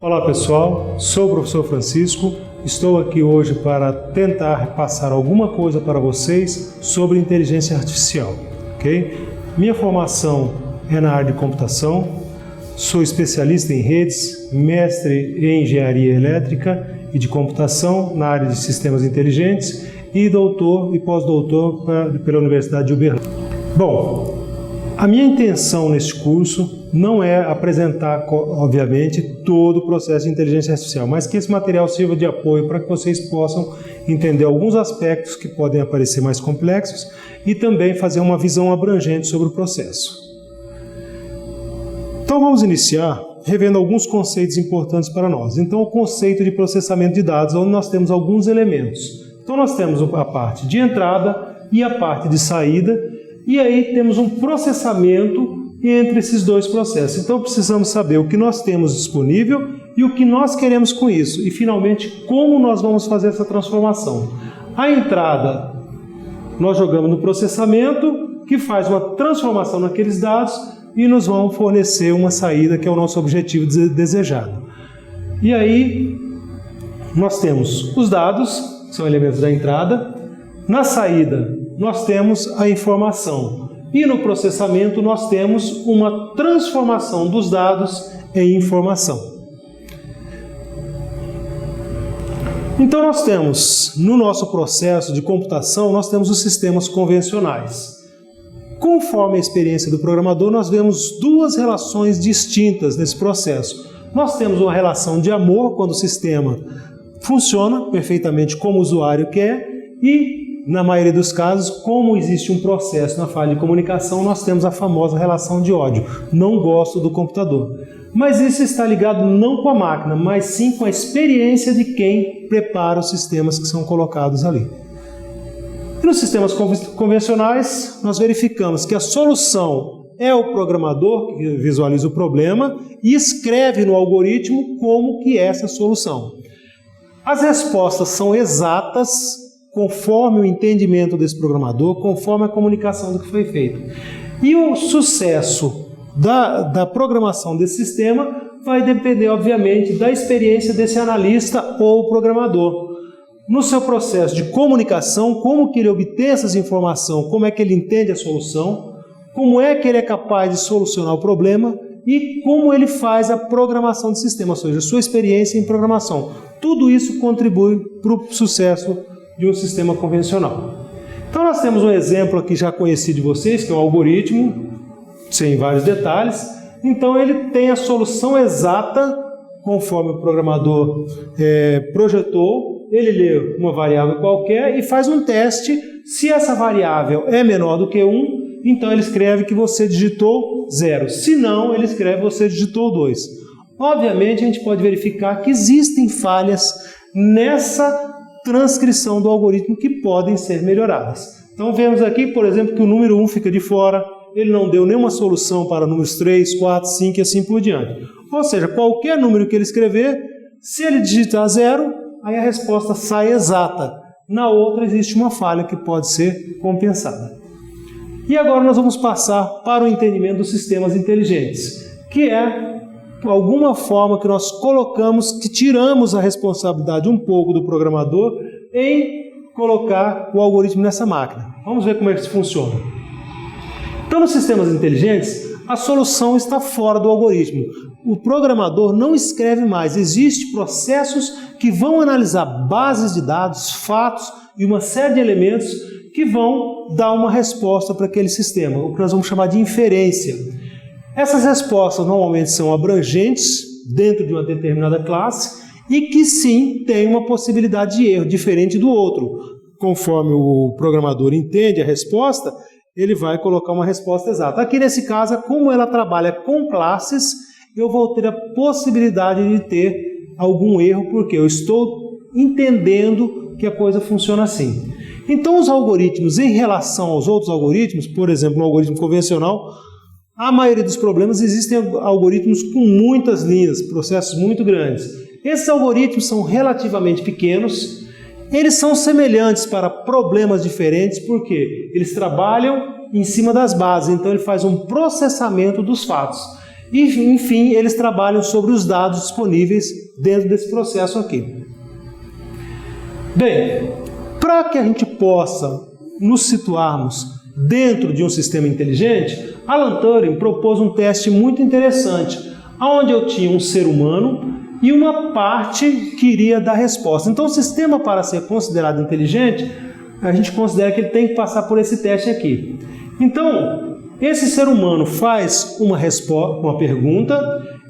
Olá pessoal, sou o professor Francisco, estou aqui hoje para tentar passar alguma coisa para vocês sobre inteligência artificial, ok? Minha formação é na área de computação, sou especialista em redes, mestre em engenharia elétrica e de computação na área de sistemas inteligentes e doutor e pós-doutor pela Universidade de Uberlândia. Bom, a minha intenção neste curso não é apresentar, obviamente, todo o processo de inteligência artificial, mas que esse material sirva de apoio para que vocês possam entender alguns aspectos que podem aparecer mais complexos e também fazer uma visão abrangente sobre o processo. Então vamos iniciar revendo alguns conceitos importantes para nós. Então o conceito de processamento de dados, onde nós temos alguns elementos. Então nós temos a parte de entrada e a parte de saída, e aí temos um processamento entre esses dois processos. Então precisamos saber o que nós temos disponível e o que nós queremos com isso. E finalmente, como nós vamos fazer essa transformação. A entrada nós jogamos no processamento, que faz uma transformação naqueles dados e nos vão fornecer uma saída, que é o nosso objetivo desejado. E aí nós temos os dados, que são elementos da entrada. Na saída nós temos a informação. E no processamento nós temos uma transformação dos dados em informação. Então nós temos, no nosso processo de computação, nós temos os sistemas convencionais. Conforme a experiência do programador, nós vemos duas relações distintas nesse processo. Nós temos uma relação de amor, quando o sistema funciona perfeitamente como o usuário quer, e na maioria dos casos, como existe um processo na fase de comunicação, nós temos a famosa relação de ódio. Não gosto do computador. Mas isso está ligado não com a máquina, mas sim com a experiência de quem prepara os sistemas que são colocados ali. E nos sistemas convencionais, nós verificamos que a solução é o programador que visualiza o problema e escreve no algoritmo como que é essa solução. As respostas são exatas conforme o entendimento desse programador, conforme a comunicação do que foi feito. E o sucesso da programação desse sistema vai depender, obviamente, da experiência desse analista ou programador. No seu processo de comunicação, como que ele obtém essas informações, como é que ele entende a solução, como é que ele é capaz de solucionar o problema e como ele faz a programação do sistema, ou seja, a sua experiência em programação. Tudo isso contribui para o sucesso de um sistema convencional. Então nós temos um exemplo aqui já conhecido de vocês, que é um algoritmo, sem vários detalhes. Então ele tem a solução exata, conforme o programador projetou. Ele lê uma variável qualquer e faz um teste. Se essa variável é menor do que 1, então ele escreve que você digitou 0. Se não, ele escreve que você digitou 2. Obviamente a gente pode verificar que existem falhas nessa transcrição do algoritmo que podem ser melhoradas. Então vemos aqui, por exemplo, que o número 1 fica de fora, ele não deu nenhuma solução para números 3, 4, 5 e assim por diante. Ou seja, qualquer número que ele escrever, se ele digitar 0, aí a resposta sai exata. Na outra existe uma falha que pode ser compensada. E agora nós vamos passar para o entendimento dos sistemas inteligentes, que é alguma forma que nós colocamos, que tiramos a responsabilidade um pouco do programador em colocar o algoritmo nessa máquina. Vamos ver como é que isso funciona. Então, nos sistemas inteligentes, a solução está fora do algoritmo. O programador não escreve mais. Existem processos que vão analisar bases de dados, fatos e uma série de elementos que vão dar uma resposta para aquele sistema, o que nós vamos chamar de inferência. Essas respostas normalmente são abrangentes dentro de uma determinada classe e que sim tem uma possibilidade de erro diferente do outro. Conforme o programador entende a resposta, ele vai colocar uma resposta exata. Aqui nesse caso, como ela trabalha com classes, eu vou ter a possibilidade de ter algum erro, porque eu estou entendendo que a coisa funciona assim. Então os algoritmos em relação aos outros algoritmos, por exemplo, no algoritmo convencional, a maioria dos problemas existem algoritmos com muitas linhas, processos muito grandes. Esses algoritmos são relativamente pequenos, eles são semelhantes para problemas diferentes, porque eles trabalham em cima das bases, então ele faz um processamento dos fatos. E, enfim, eles trabalham sobre os dados disponíveis dentro desse processo aqui. Bem, para que a gente possa nos situarmos dentro de um sistema inteligente, Alan Turing propôs um teste muito interessante, onde eu tinha um ser humano e uma parte que iria dar resposta. Então, o sistema, para ser considerado inteligente, a gente considera que ele tem que passar por esse teste aqui. Então, esse ser humano faz uma pergunta,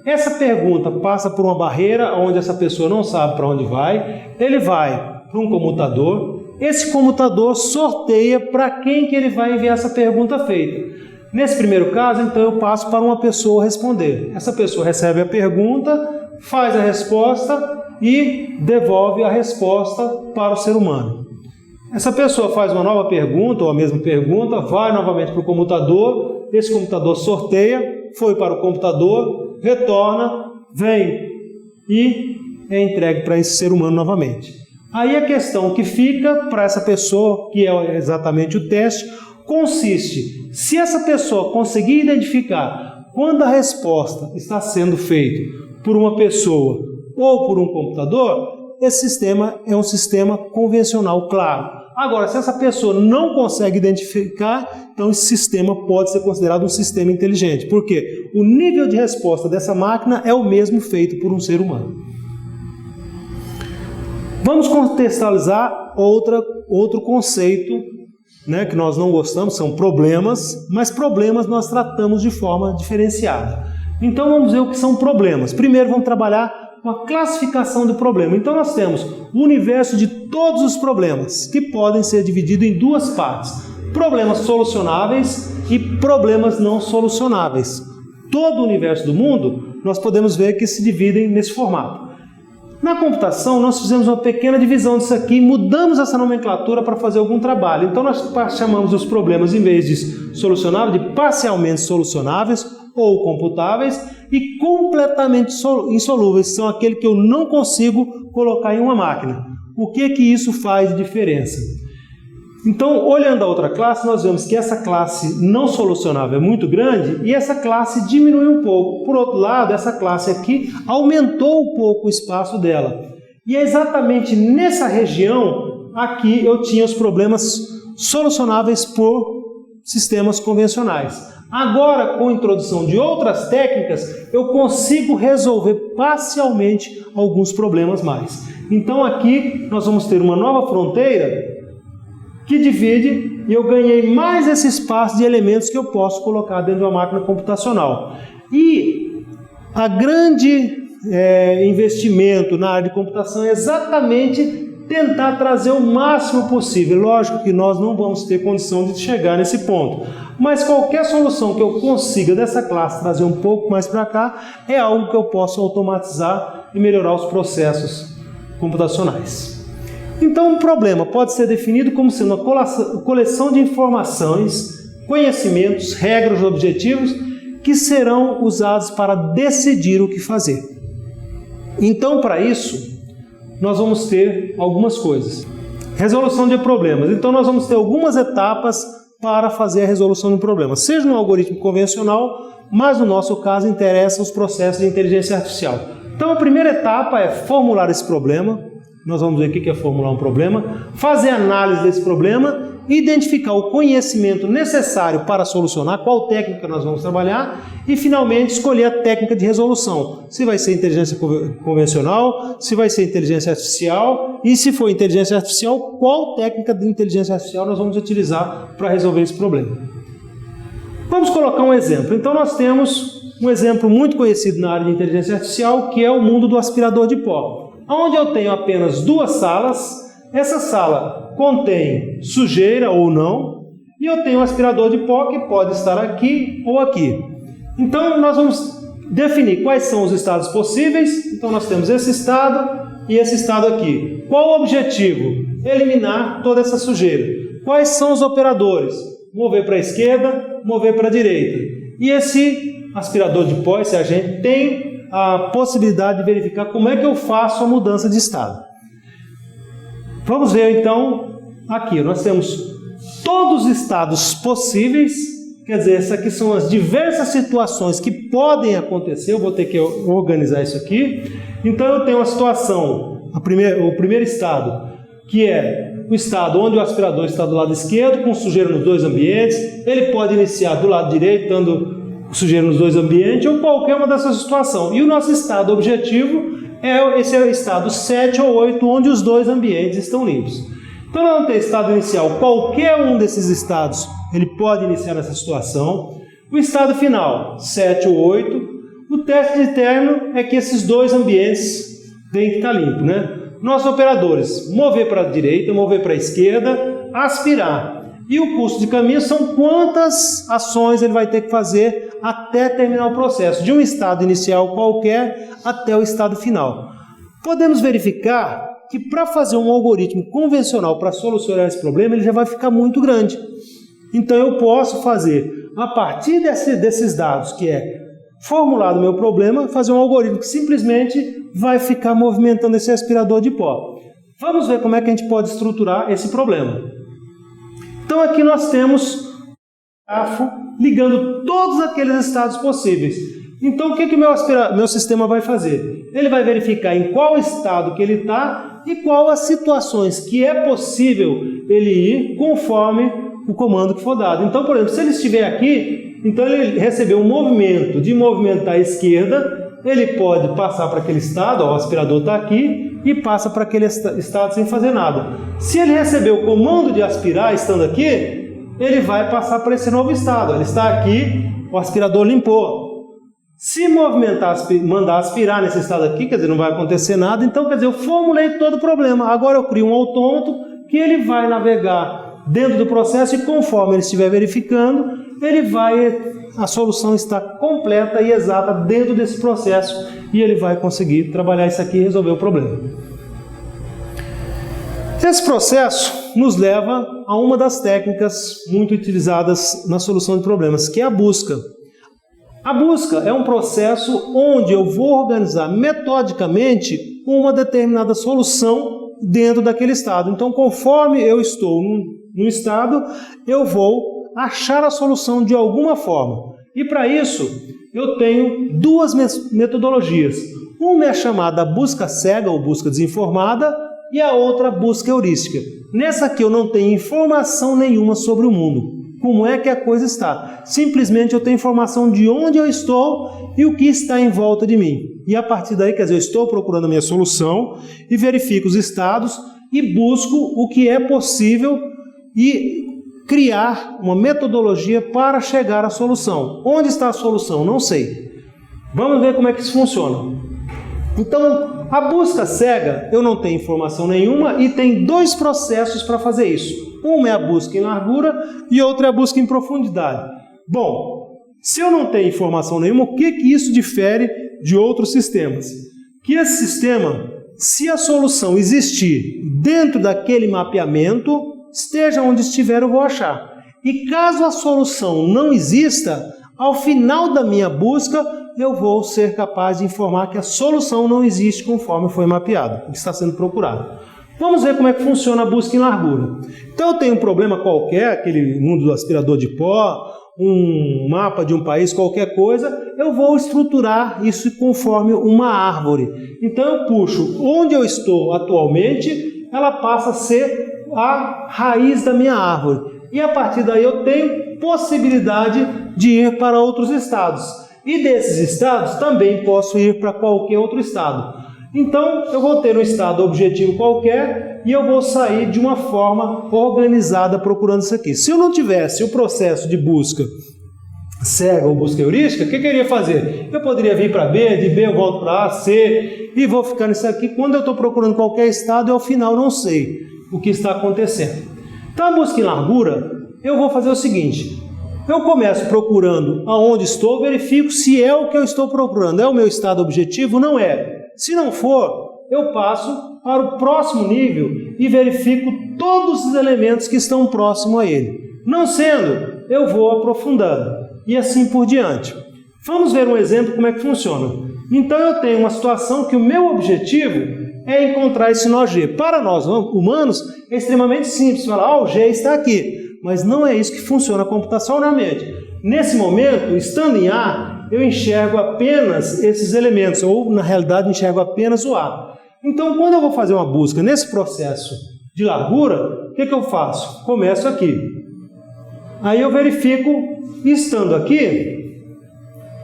essa pergunta passa por uma barreira onde essa pessoa não sabe para onde vai, ele vai para um computador, esse computador sorteia para quem que ele vai enviar essa pergunta feita. Nesse primeiro caso, então, eu passo para uma pessoa responder. Essa pessoa recebe a pergunta, faz a resposta e devolve a resposta para o ser humano. Essa pessoa faz uma nova pergunta, ou a mesma pergunta, vai novamente para o computador, esse computador sorteia, foi para o computador, retorna, vem e é entregue para esse ser humano novamente. Aí a questão que fica para essa pessoa, que é exatamente o teste, consiste, se essa pessoa conseguir identificar quando a resposta está sendo feita por uma pessoa ou por um computador, esse sistema é um sistema convencional, claro. Agora, se essa pessoa não consegue identificar, então esse sistema pode ser considerado um sistema inteligente. Por quê? O nível de resposta dessa máquina é o mesmo feito por um ser humano. Vamos contextualizar outro conceito, né, que nós não gostamos, são problemas, mas problemas nós tratamos de forma diferenciada. Então vamos ver o que são problemas. Primeiro vamos trabalhar com a classificação do problema. Então nós temos o universo de todos os problemas, que podem ser divididos em duas partes: problemas solucionáveis e problemas não solucionáveis. Todo o universo do mundo nós podemos ver que se dividem nesse formato. Na computação, nós fizemos uma pequena divisão disso aqui, mudamos essa nomenclatura para fazer algum trabalho. Então, nós chamamos os problemas, em vez de solucionáveis, de parcialmente solucionáveis ou computáveis, e completamente insolúveis, são aqueles que eu não consigo colocar em uma máquina. O que isso faz de diferença? Então, olhando a outra classe, nós vemos que essa classe não solucionável é muito grande e essa classe diminui um pouco. Por outro lado, essa classe aqui aumentou um pouco o espaço dela. E é exatamente nessa região aqui eu tinha os problemas solucionáveis por sistemas convencionais. Agora, com a introdução de outras técnicas, eu consigo resolver parcialmente alguns problemas mais. Então, aqui nós vamos ter uma nova fronteira que divide, e eu ganhei mais esse espaço de elementos que eu posso colocar dentro de uma máquina computacional. E a grande investimento na área de computação é exatamente tentar trazer o máximo possível. Lógico que nós não vamos ter condição de chegar nesse ponto, mas qualquer solução que eu consiga dessa classe trazer um pouco mais para cá é algo que eu posso automatizar e melhorar os processos computacionais. Então, um problema pode ser definido como sendo uma coleção de informações, conhecimentos, regras, objetivos que serão usados para decidir o que fazer. Então, para isso, nós vamos ter algumas coisas. Resolução de problemas. Então, nós vamos ter algumas etapas para fazer a resolução de um problema, seja no algoritmo convencional, mas no nosso caso interessa os processos de inteligência artificial. Então, a primeira etapa é formular esse problema. Nós vamos ver o que é formular um problema, fazer análise desse problema, identificar o conhecimento necessário para solucionar, qual técnica nós vamos trabalhar e, finalmente, escolher a técnica de resolução. Se vai ser inteligência convencional, se vai ser inteligência artificial e, se for inteligência artificial, qual técnica de inteligência artificial nós vamos utilizar para resolver esse problema. Vamos colocar um exemplo. Então, nós temos um exemplo muito conhecido na área de inteligência artificial, que é o mundo do aspirador de pó, onde eu tenho apenas duas salas. Essa sala contém sujeira ou não, e eu tenho um aspirador de pó que pode estar aqui ou aqui. Então, nós vamos definir quais são os estados possíveis. Então, nós temos esse estado e esse estado aqui. Qual o objetivo? Eliminar toda essa sujeira. Quais são os operadores? Mover para a esquerda, mover para a direita. E esse aspirador de pó, esse agente, tem a possibilidade de verificar como é que eu faço a mudança de estado. Vamos ver então, aqui nós temos todos os estados possíveis quer dizer, essas aqui são as diversas situações que podem acontecer, eu vou ter que organizar isso aqui. Então eu tenho uma situação, o primeiro estado, que é o estado onde o aspirador está do lado esquerdo, com sujeira nos dois ambientes. Ele pode iniciar do lado direito, estando sujeira nos dois ambientes, ou qualquer uma dessas situações. E o nosso estado objetivo esse é o estado 7 ou 8, onde os dois ambientes estão limpos. Então, nós vamos ter estado inicial, qualquer um desses estados, ele pode iniciar nessa situação. O estado final, 7 ou 8. O teste de término é que esses dois ambientes têm que estar limpos, né? Nossos operadores, mover para a direita, mover para a esquerda, aspirar. E o custo de caminho são quantas ações ele vai ter que fazer até terminar o processo, de um estado inicial qualquer até o estado final. Podemos verificar que para fazer um algoritmo convencional para solucionar esse problema, ele já vai ficar muito grande. Então eu posso fazer, a partir desses dados, que é formulado o meu problema, fazer um algoritmo que simplesmente vai ficar movimentando esse aspirador de pó. Vamos ver como é que a gente pode estruturar esse problema. Então aqui nós temos o grafo ligando todos aqueles estados possíveis. Então o que meu sistema vai fazer? Ele vai verificar em qual estado que ele está e qual as situações que é possível ele ir conforme o comando que for dado. Então, por exemplo, se ele estiver aqui, então ele recebeu um movimento de movimentar à esquerda, ele pode passar para aquele estado, ó, o aspirador está aqui, e passa para aquele estado sem fazer nada. Se ele recebeu o comando de aspirar estando aqui, ele vai passar para esse novo estado. Ele está aqui, o aspirador limpou. Se movimentar, mandar aspirar nesse estado aqui, quer dizer, não vai acontecer nada. Então, quer dizer, eu formulei todo o problema. Agora eu crio um autômato que ele vai navegar dentro do processo e conforme ele estiver verificando, a solução está completa e exata dentro desse processo e ele vai conseguir trabalhar isso aqui e resolver o problema. Esse processo nos leva a uma das técnicas muito utilizadas na solução de problemas, que é a busca. A busca é um processo onde eu vou organizar metodicamente uma determinada solução dentro daquele estado. Então, conforme eu estou num estado, eu vou achar a solução de alguma forma. E para isso, eu tenho duas metodologias. Uma é chamada busca cega ou busca desinformada e a outra busca heurística. Nessa aqui eu não tenho informação nenhuma sobre o mundo. Como é que a coisa está? Simplesmente eu tenho informação de onde eu estou e o que está em volta de mim. E a partir daí, quer dizer, eu estou procurando a minha solução e verifico os estados e busco o que é possível e criar uma metodologia para chegar à solução. Onde está a solução? Não sei. Vamos ver como é que isso funciona. Então, a busca cega, eu não tenho informação nenhuma e tem dois processos para fazer isso. Uma é a busca em largura e outra é a busca em profundidade. Bom, se eu não tenho informação nenhuma, o que isso difere de outros sistemas? Que esse sistema, se a solução existir dentro daquele mapeamento, esteja onde estiver, eu vou achar. E caso a solução não exista, ao final da minha busca, eu vou ser capaz de informar que a solução não existe conforme foi mapeado, o que está sendo procurado. Vamos ver como é que funciona a busca em largura. Então eu tenho um problema qualquer, aquele mundo do aspirador de pó, um mapa de um país, qualquer coisa, eu vou estruturar isso conforme uma árvore. Então eu puxo onde eu estou atualmente, ela passa a ser a raiz da minha árvore. E a partir daí eu tenho possibilidade de ir para outros estados. E desses estados também posso ir para qualquer outro estado. Então eu vou ter um estado objetivo qualquer e eu vou sair de uma forma organizada procurando isso aqui. Se eu não tivesse o processo de busca cega ou busca heurística, o que eu iria fazer? Eu poderia vir para B, de B eu volto para A, C e vou ficar nisso aqui. Quando eu estou procurando qualquer estado, eu ao final não sei o que está acontecendo. Então a busca em largura, eu vou fazer o seguinte: eu começo procurando aonde estou, verifico se é o que eu estou procurando, é o meu estado objetivo, não é. Se não for, eu passo para o próximo nível e verifico todos os elementos que estão próximos a ele. Não sendo, eu vou aprofundando e assim por diante. Vamos ver um exemplo como é que funciona. Então eu tenho uma situação que o meu objetivo é encontrar esse nó G. Para nós humanos é extremamente simples, falar, o G está aqui. Mas não é isso que funciona computacionalmente. Nesse momento, estando em A, eu enxergo apenas esses elementos, ou na realidade enxergo apenas o A. Então, quando eu vou fazer uma busca nesse processo de largura, o que eu faço? Começo aqui. Aí eu verifico, estando aqui,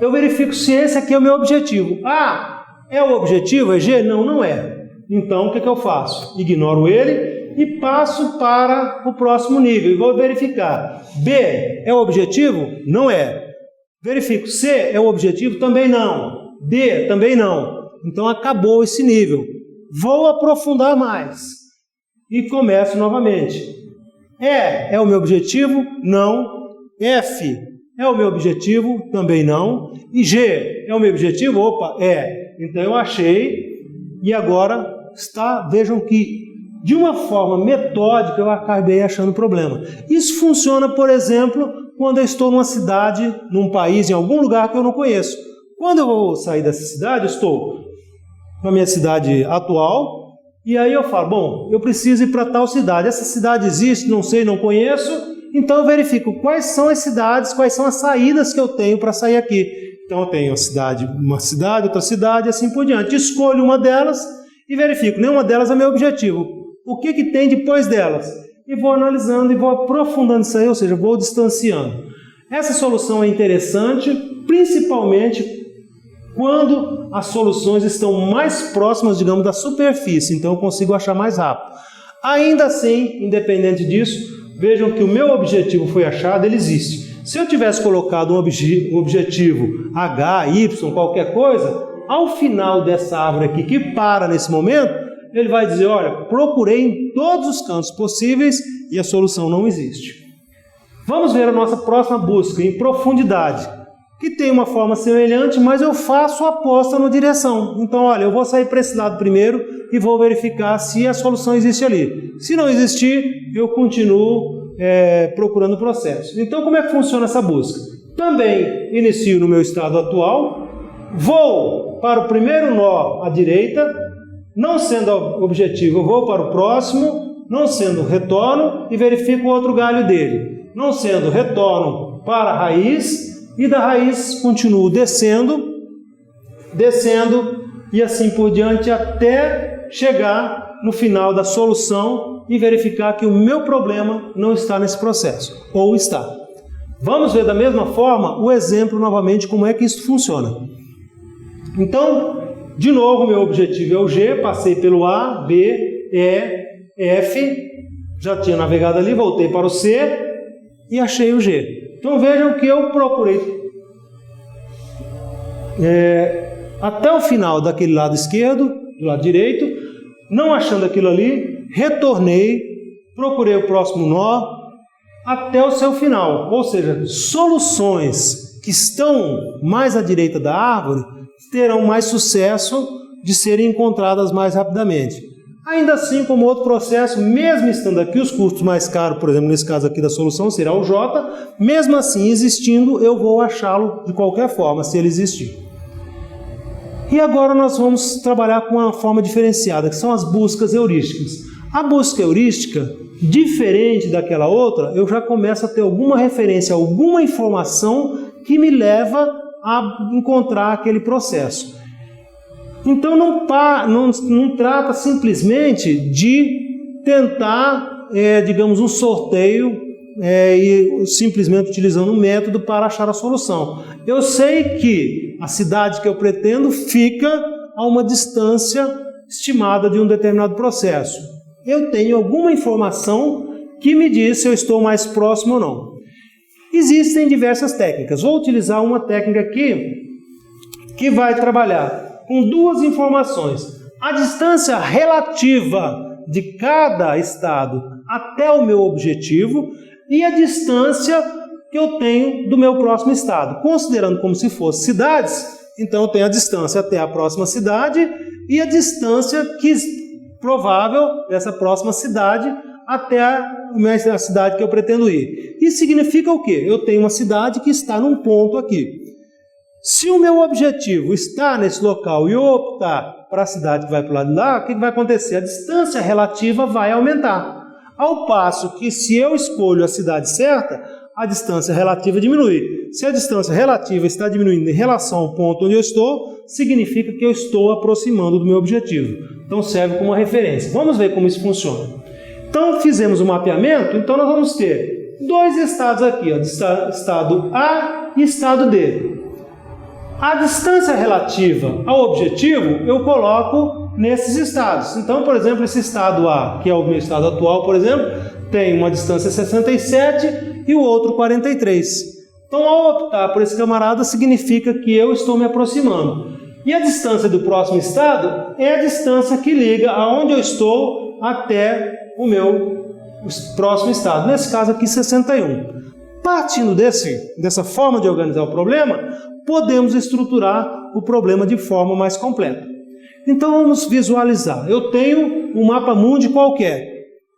eu verifico se esse aqui é o meu objetivo. Ah, é o objetivo? É G? Não, não é. Então, o que eu faço? Ignoro ele e passo para o próximo nível. E vou verificar. B é o objetivo? Não é. Verifico. C é o objetivo? Também não. D também não. Então, acabou esse nível. Vou aprofundar mais. E começo novamente. E é o meu objetivo? Não. F é o meu objetivo? Também não. E G é o meu objetivo? Opa, é. Então eu achei e agora vejam que de uma forma metódica eu acabei achando problema. Isso funciona, por exemplo, quando eu estou numa cidade, num país, em algum lugar que eu não conheço. Quando eu vou sair dessa cidade, eu estou na minha cidade atual, e aí eu falo, bom, eu preciso ir para tal cidade. Essa cidade existe, não sei, não conheço, então eu verifico quais são as cidades, quais são as saídas que eu tenho para sair aqui. Então eu tenho uma cidade, outra cidade, assim por diante. Escolho uma delas e verifico, nenhuma delas é meu objetivo. O que tem depois delas? E vou analisando e vou aprofundando isso aí, ou seja, vou distanciando. Essa solução é interessante, principalmente quando as soluções estão mais próximas, digamos, da superfície, então eu consigo achar mais rápido. Ainda assim, independente disso, vejam que o meu objetivo foi achado, ele existe. Se eu tivesse colocado um objetivo H, Y, qualquer coisa, ao final dessa árvore aqui, que para nesse momento, ele vai dizer, olha, procurei em todos os cantos possíveis e a solução não existe. Vamos ver a nossa próxima busca, em profundidade, que tem uma forma semelhante, mas eu faço a aposta na direção. Então, olha, eu vou sair para esse lado primeiro e vou verificar se a solução existe ali. Se não existir, eu continuo procurando o processo. Então, como é que funciona essa busca? Também inicio no meu estado atual, vou para o primeiro nó à direita, não sendo objetivo, eu vou para o próximo, não sendo, retorno e verifico o outro galho dele. Não sendo, retorno para a raiz e da raiz continuo descendo e assim por diante até chegar no final da solução e verificar que o meu problema não está nesse processo, ou está. Vamos ver da mesma forma o exemplo novamente como é que isso funciona. Então, de novo, meu objetivo é o G, passei pelo A, B, E, F, já tinha navegado ali, voltei para o C e achei o G. Então vejam que eu procurei até o final daquele lado esquerdo, do lado direito, não achando aquilo ali, retornei, procurei o próximo nó até o seu final. Ou seja, soluções que estão mais à direita da árvore terão mais sucesso de serem encontradas mais rapidamente. Ainda assim, como outro processo, mesmo estando aqui os custos mais caros, por exemplo, nesse caso aqui da solução será o J, mesmo assim existindo, eu vou achá-lo de qualquer forma, se ele existir. E agora nós vamos trabalhar com uma forma diferenciada, que são as buscas heurísticas. A busca heurística, diferente daquela outra, eu já começo a ter alguma referência, alguma informação que me leva a encontrar aquele processo. Então não trata simplesmente de tentar, digamos, um sorteio e simplesmente utilizando um método para achar a solução. Eu sei que a cidade que eu pretendo fica a uma distância estimada de um determinado processo. Eu tenho alguma informação que me diz se eu estou mais próximo ou não. Existem diversas técnicas. Vou utilizar uma técnica aqui que vai trabalhar com duas informações. A distância relativa de cada estado até o meu objetivo e a distância que eu tenho do meu próximo estado. Considerando como se fossem cidades, então eu tenho a distância até a próxima cidade e a distância provável dessa próxima cidade até a cidade que eu pretendo ir. Isso significa o quê? Eu tenho uma cidade que está num ponto aqui. Se o meu objetivo está nesse local e eu optar para a cidade que vai para o lado de lá, o que vai acontecer? A distância relativa vai aumentar. Ao passo que se eu escolho a cidade certa, a distância relativa diminui. Se a distância relativa está diminuindo em relação ao ponto onde eu estou, significa que eu estou aproximando do meu objetivo. Então serve como uma referência. Vamos ver como isso funciona. Então fizemos o mapeamento, então nós vamos ter dois estados aqui, ó, estado A e estado D. A distância relativa ao objetivo eu coloco nesses estados. Então, por exemplo, esse estado A, que é o meu estado atual, por exemplo, tem uma distância 67 e o outro 43. Então, ao optar por esse camarada, significa que eu estou me aproximando. E a distância do próximo estado é a distância que liga aonde eu estou até o meu próximo estado. Nesse caso aqui, 61. Partindo dessa forma de organizar o problema, podemos estruturar o problema de forma mais completa. Então vamos visualizar. Eu tenho um mapa mundi qualquer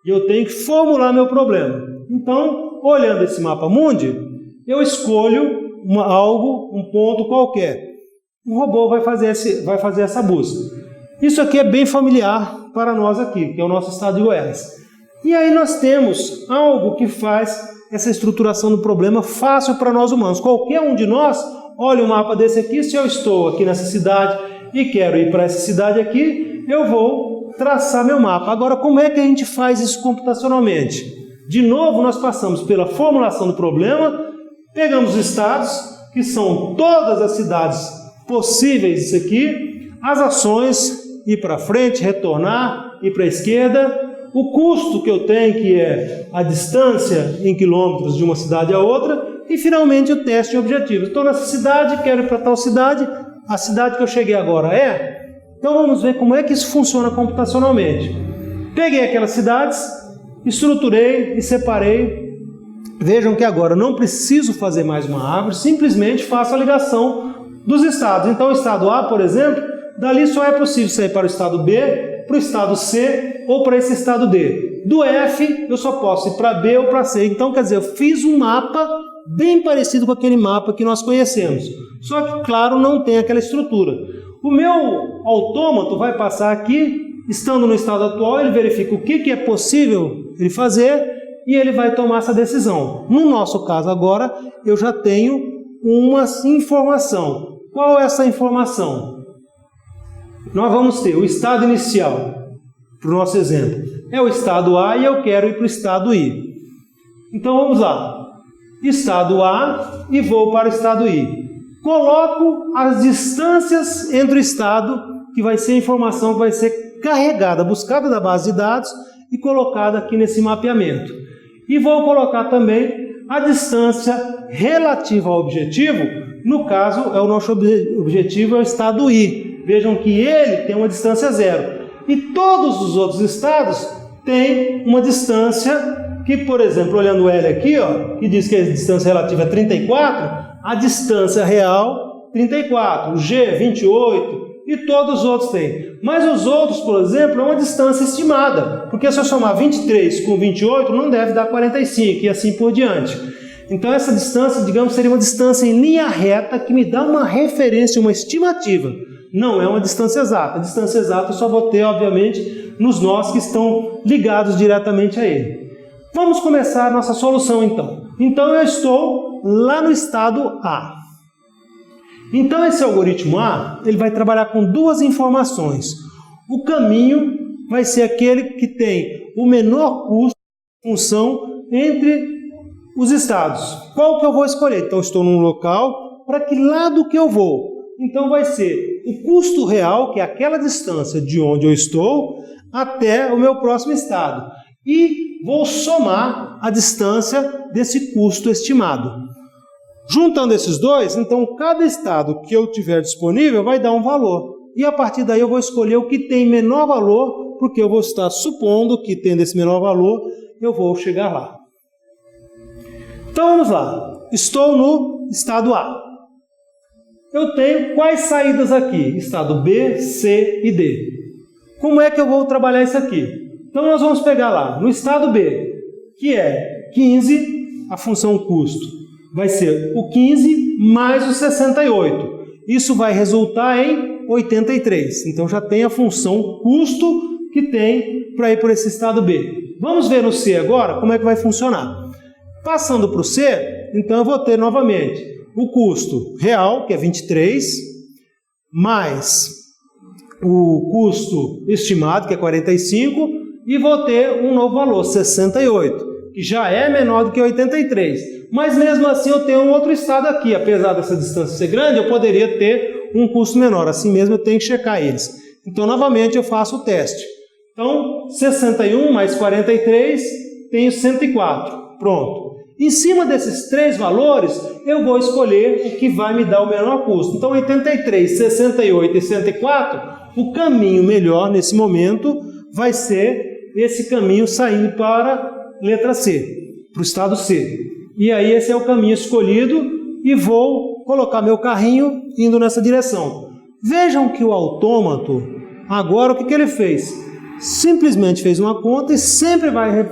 e eu tenho que formular meu problema. Então, olhando esse mapa mundi, eu escolho um ponto qualquer. O robô vai fazer essa busca. Isso aqui é bem familiar para nós aqui, que é o nosso estado de Goiás. E aí nós temos algo que faz essa estruturação do problema fácil para nós humanos. Qualquer um de nós olha um mapa desse aqui, se eu estou aqui nessa cidade e quero ir para essa cidade aqui, eu vou traçar meu mapa. Agora, como é que a gente faz isso computacionalmente? De novo, nós passamos pela formulação do problema, pegamos os estados, que são todas as cidades possíveis isso aqui, as ações, ir para frente, retornar, ir para a esquerda, o custo que eu tenho, que é a distância em quilômetros de uma cidade a outra, e finalmente o teste de objetivos. Estou nessa cidade, quero ir para tal cidade, a cidade que eu cheguei agora é? Então vamos ver como é que isso funciona computacionalmente. Peguei aquelas cidades, estruturei e separei. Vejam que agora não preciso fazer mais uma árvore, simplesmente faço a ligação dos estados. Então o estado A, por exemplo, dali só é possível sair para o estado B, para o estado C ou para esse estado D. Do F eu só posso ir para B ou para C. Então quer dizer, eu fiz um mapa bem parecido com aquele mapa que nós conhecemos. Só que, claro, não tem aquela estrutura. O meu autômato vai passar aqui, estando no estado atual, ele verifica o que é possível ele fazer e ele vai tomar essa decisão. No nosso caso agora, eu já tenho uma informação. Qual é essa informação? Nós vamos ter o estado inicial, para o nosso exemplo, é o estado A e eu quero ir para o estado I. Então vamos lá. Estado A e vou para o estado I. Coloco as distâncias entre o estado, que vai ser a informação que vai ser carregada, buscada da base de dados e colocada aqui nesse mapeamento. E vou colocar também a distância relativa ao objetivo, no caso, o nosso objetivo é o estado I. Vejam que ele tem uma distância 0. E todos os outros estados têm uma distância que, por exemplo, olhando o L aqui, ó, que diz que a distância relativa é 34, a distância real 34, o G 28 e todos os outros têm. Mas os outros, por exemplo, é uma distância estimada, porque se eu somar 23 com 28 não deve dar 45 e assim por diante. Então essa distância, digamos, seria uma distância em linha reta que me dá uma referência, uma estimativa. Não é uma distância exata. A distância exata eu só vou ter, obviamente, nos nós que estão ligados diretamente a ele. Vamos começar a nossa solução, então. Então, eu estou lá no estado A. Então, esse algoritmo A, ele vai trabalhar com duas informações. O caminho vai ser aquele que tem o menor custo de função entre os estados. Qual que eu vou escolher? Então, estou num local, para que lado que eu vou? Então, vai ser o custo real, que é aquela distância de onde eu estou, até o meu próximo estado. E vou somar a distância desse custo estimado. Juntando esses dois, então cada estado que eu tiver disponível vai dar um valor. E a partir daí eu vou escolher o que tem menor valor, porque eu vou estar supondo que tendo esse menor valor, eu vou chegar lá. Então vamos lá. Estou no estado A. Eu tenho quais saídas aqui? Estado B, C e D. Como é que eu vou trabalhar isso aqui? Então nós vamos pegar lá, no estado B, que é 15, a função custo vai ser o 15 mais o 68. Isso vai resultar em 83. Então já tem a função custo que tem para ir por esse estado B. Vamos ver no C agora como é que vai funcionar. Passando para o C, então eu vou ter novamente o custo real, que é 23, mais o custo estimado, que é 45, e vou ter um novo valor, 68, que já é menor do que 83. Mas mesmo assim eu tenho um outro estado aqui, apesar dessa distância ser grande, eu poderia ter um custo menor, assim mesmo eu tenho que checar eles. Então novamente eu faço o teste. Então 61 mais 43, tenho 104, pronto. Em cima desses três valores, eu vou escolher o que vai me dar o menor custo. Então 83, 68 e 104, o caminho melhor nesse momento vai ser esse caminho saindo para a letra C, para o estado C. E aí esse é o caminho escolhido e vou colocar meu carrinho indo nessa direção. Vejam que o autômato, agora o que ele fez? Simplesmente fez uma conta e sempre vai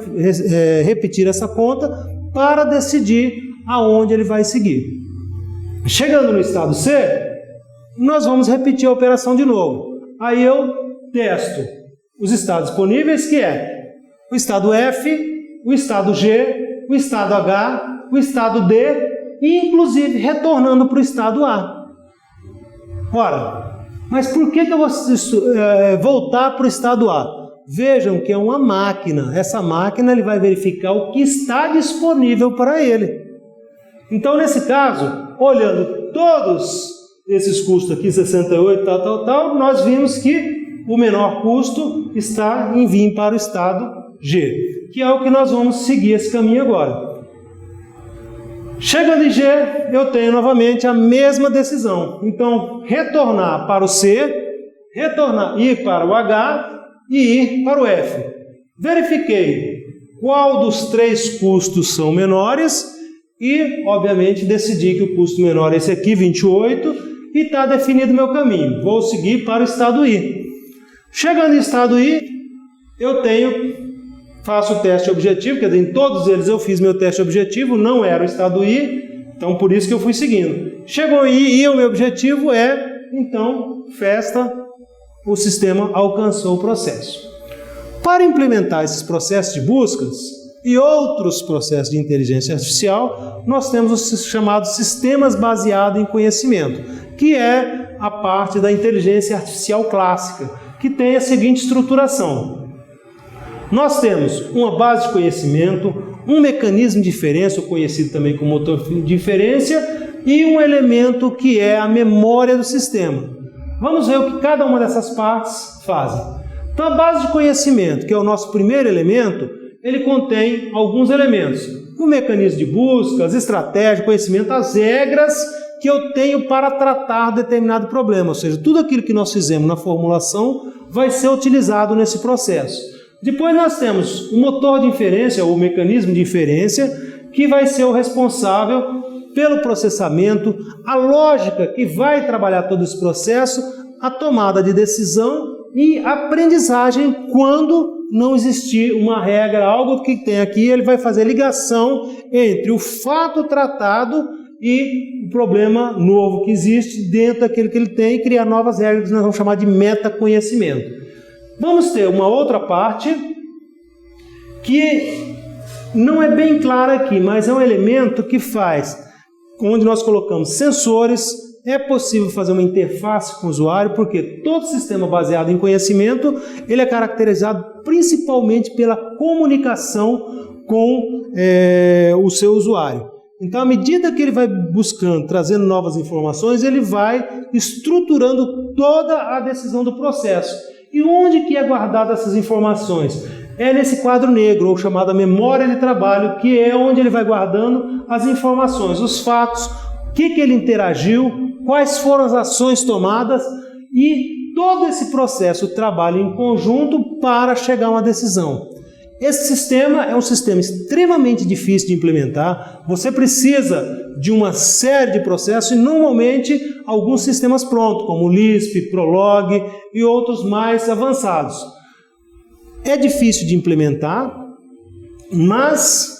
repetir essa conta para decidir aonde ele vai seguir. Chegando no estado C, nós vamos repetir a operação de novo. Aí eu testo os estados disponíveis, que é o estado F, o estado G, o estado H, o estado D, e inclusive retornando para o estado A. Ora, mas por que eu vou voltar para o estado A? Vejam que é uma máquina. Essa máquina ele vai verificar o que está disponível para ele. Então, nesse caso, olhando todos esses custos aqui, 68, tal, nós vimos que o menor custo está em vir para o estado G, que é o que nós vamos seguir esse caminho agora. Chegando em G, eu tenho novamente a mesma decisão. Então, retornar para o C, ir para o H e ir para o F. Verifiquei qual dos três custos são menores e, obviamente, decidi que o custo menor é esse aqui, 28, e está definido meu caminho. Vou seguir para o estado I. Chegando em estado I, faço o teste objetivo, quer dizer, em todos eles eu fiz meu teste objetivo, não era o estado I, então por isso que eu fui seguindo. Chegou em I, o meu objetivo é, então, festa, o sistema alcançou o processo. Para implementar esses processos de buscas e outros processos de inteligência artificial, nós temos os chamados sistemas baseados em conhecimento, que é a parte da inteligência artificial clássica, que tem a seguinte estruturação. Nós temos uma base de conhecimento, um mecanismo de inferência, conhecido também como motor de inferência, e um elemento que é a memória do sistema. Vamos ver o que cada uma dessas partes fazem. Então, a base de conhecimento, que é o nosso primeiro elemento, ele contém alguns elementos. O mecanismo de busca, as estratégias, conhecimento, as regras que eu tenho para tratar determinado problema. Ou seja, tudo aquilo que nós fizemos na formulação vai ser utilizado nesse processo. Depois nós temos o motor de inferência, ou o mecanismo de inferência, que vai ser o responsável pelo processamento, a lógica que vai trabalhar todo esse processo, a tomada de decisão e aprendizagem quando não existir uma regra, algo que tem aqui, ele vai fazer ligação entre o fato tratado e o problema novo que existe dentro daquele que ele tem e criar novas regras que nós vamos chamar de metaconhecimento. Vamos ter uma outra parte que não é bem clara aqui, mas é um elemento que faz, onde nós colocamos sensores. É possível fazer uma interface com o usuário, porque todo sistema baseado em conhecimento, ele é caracterizado principalmente pela comunicação com o seu usuário. Então, à medida que ele vai buscando, trazendo novas informações, ele vai estruturando toda a decisão do processo. E onde que é guardada essas informações? É nesse quadro negro, ou chamada memória de trabalho, que é onde ele vai guardando as informações, os fatos, o que ele interagiu, quais foram as ações tomadas e todo esse processo trabalha em conjunto para chegar a uma decisão. Esse sistema é um sistema extremamente difícil de implementar. Você precisa de uma série de processos e normalmente alguns sistemas prontos, como o Lisp, Prolog e outros mais avançados. É difícil de implementar, mas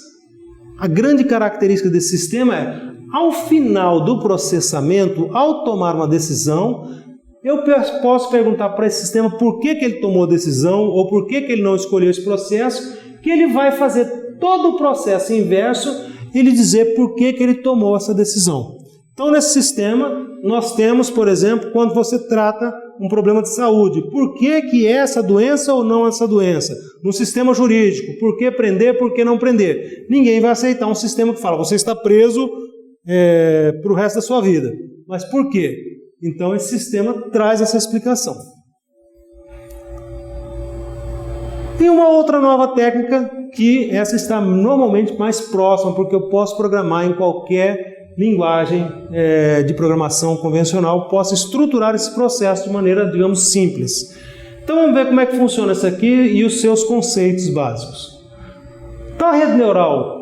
a grande característica desse sistema é, ao final do processamento, ao tomar uma decisão, eu posso perguntar para esse sistema por que ele tomou a decisão ou por que ele não escolheu esse processo, que ele vai fazer todo o processo inverso e lhe dizer por que ele tomou essa decisão. Então, nesse sistema, nós temos, por exemplo, quando você trata um problema de saúde, por que é essa doença ou não essa doença? No sistema jurídico, por que prender, por que não prender? Ninguém vai aceitar um sistema que fala, você está preso para o resto da sua vida. Mas por quê? Então, esse sistema traz essa explicação. E uma outra nova técnica, que essa está normalmente mais próxima, porque eu posso programar em qualquer linguagem de programação convencional, posso estruturar esse processo de maneira, digamos, simples. Então vamos ver como é que funciona isso aqui e os seus conceitos básicos. Então a rede neural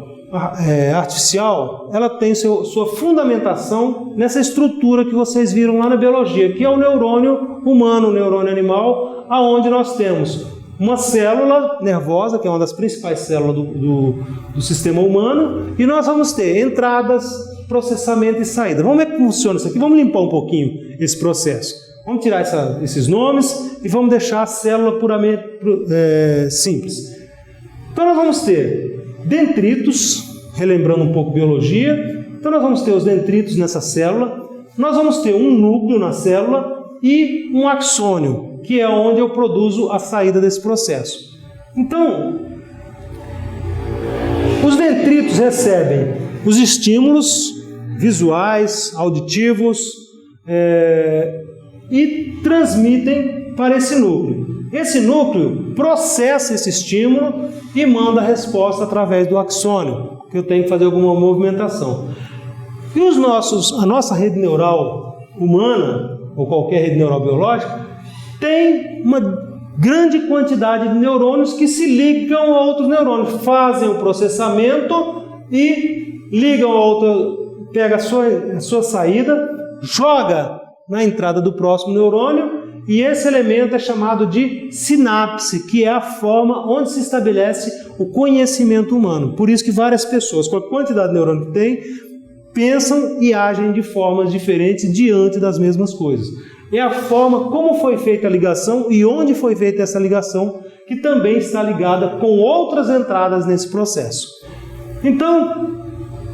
artificial, ela tem sua fundamentação nessa estrutura que vocês viram lá na biologia, que é o neurônio humano, o neurônio animal, aonde nós temos uma célula nervosa, que é uma das principais células do sistema humano, e nós vamos ter entradas, processamento e saída. Vamos ver como funciona isso aqui, vamos limpar um pouquinho esse processo. Vamos tirar esses nomes e vamos deixar a célula puramente simples. Então nós vamos ter dendritos, relembrando um pouco biologia. Então nós vamos ter os dendritos nessa célula, nós vamos ter um núcleo na célula e um axônio, que é onde eu produzo a saída desse processo. Então, os dendritos recebem os estímulos visuais, auditivos, e transmitem para esse núcleo. Esse núcleo processa esse estímulo e manda a resposta através do axônio, que eu tenho que fazer alguma movimentação. E a nossa rede neural humana, ou qualquer rede neural biológica, tem uma grande quantidade de neurônios que se ligam a outros neurônios, fazem o processamento e ligam a outra, pega a sua saída, joga na entrada do próximo neurônio, e esse elemento é chamado de sinapse, que é a forma onde se estabelece o conhecimento humano. Por isso que várias pessoas, com a quantidade de neurônio que tem, pensam e agem de formas diferentes diante das mesmas coisas. É a forma como foi feita a ligação e onde foi feita essa ligação, que também está ligada com outras entradas nesse processo. Então,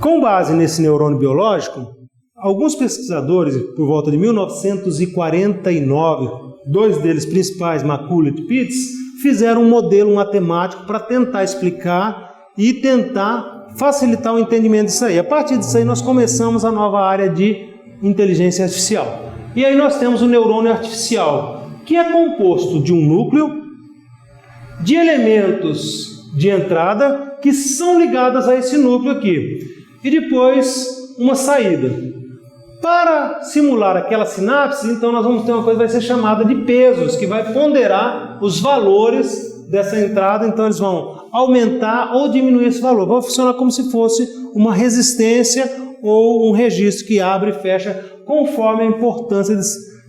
com base nesse neurônio biológico, alguns pesquisadores, por volta de 1949, dois deles principais, McCulloch e Pitts, fizeram um modelo matemático para tentar explicar e tentar facilitar o entendimento disso aí. A partir disso aí, nós começamos a nova área de inteligência artificial. E aí nós temos o neurônio artificial, que é composto de um núcleo, de elementos de entrada que são ligadas a esse núcleo aqui, e depois uma saída. Para simular aquela sinapse, então nós vamos ter uma coisa que vai ser chamada de pesos, que vai ponderar os valores dessa entrada, então eles vão aumentar ou diminuir esse valor. Vai funcionar como se fosse uma resistência ou um registro que abre e fecha conforme a importância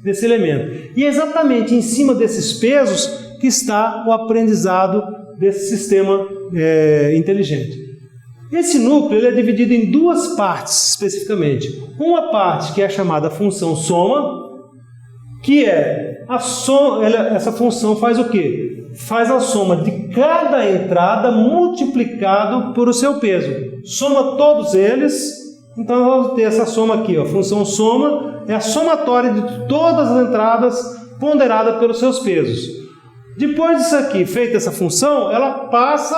desse elemento. E é exatamente em cima desses pesos que está o aprendizado desse sistema inteligente. Esse núcleo ele é dividido em duas partes, especificamente. Uma parte que é chamada função soma, que é essa função faz o quê? Faz a soma de cada entrada multiplicado por o seu peso. Soma todos eles, então nós vamos ter essa soma aqui, ó. Função soma é a somatória de todas as entradas ponderada pelos seus pesos. Depois disso aqui, feita essa função, ela passa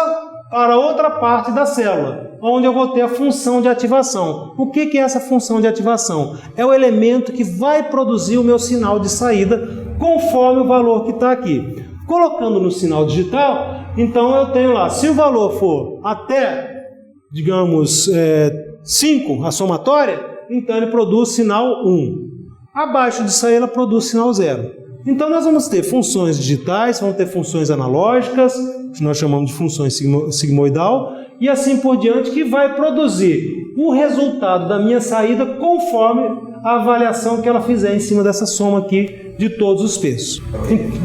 para outra parte da célula, onde eu vou ter a função de ativação. O que é essa função de ativação? É o elemento que vai produzir o meu sinal de saída conforme o valor que está aqui. Colocando no sinal digital, então eu tenho lá, se o valor for até, digamos, 5, a somatória, então ele produz sinal 1. Abaixo disso aí, ela produz sinal 0. Então nós vamos ter funções digitais, vamos ter funções analógicas, que nós chamamos de funções sigmoidal, e assim por diante, que vai produzir o resultado da minha saída conforme a avaliação que ela fizer em cima dessa soma aqui de todos os pesos.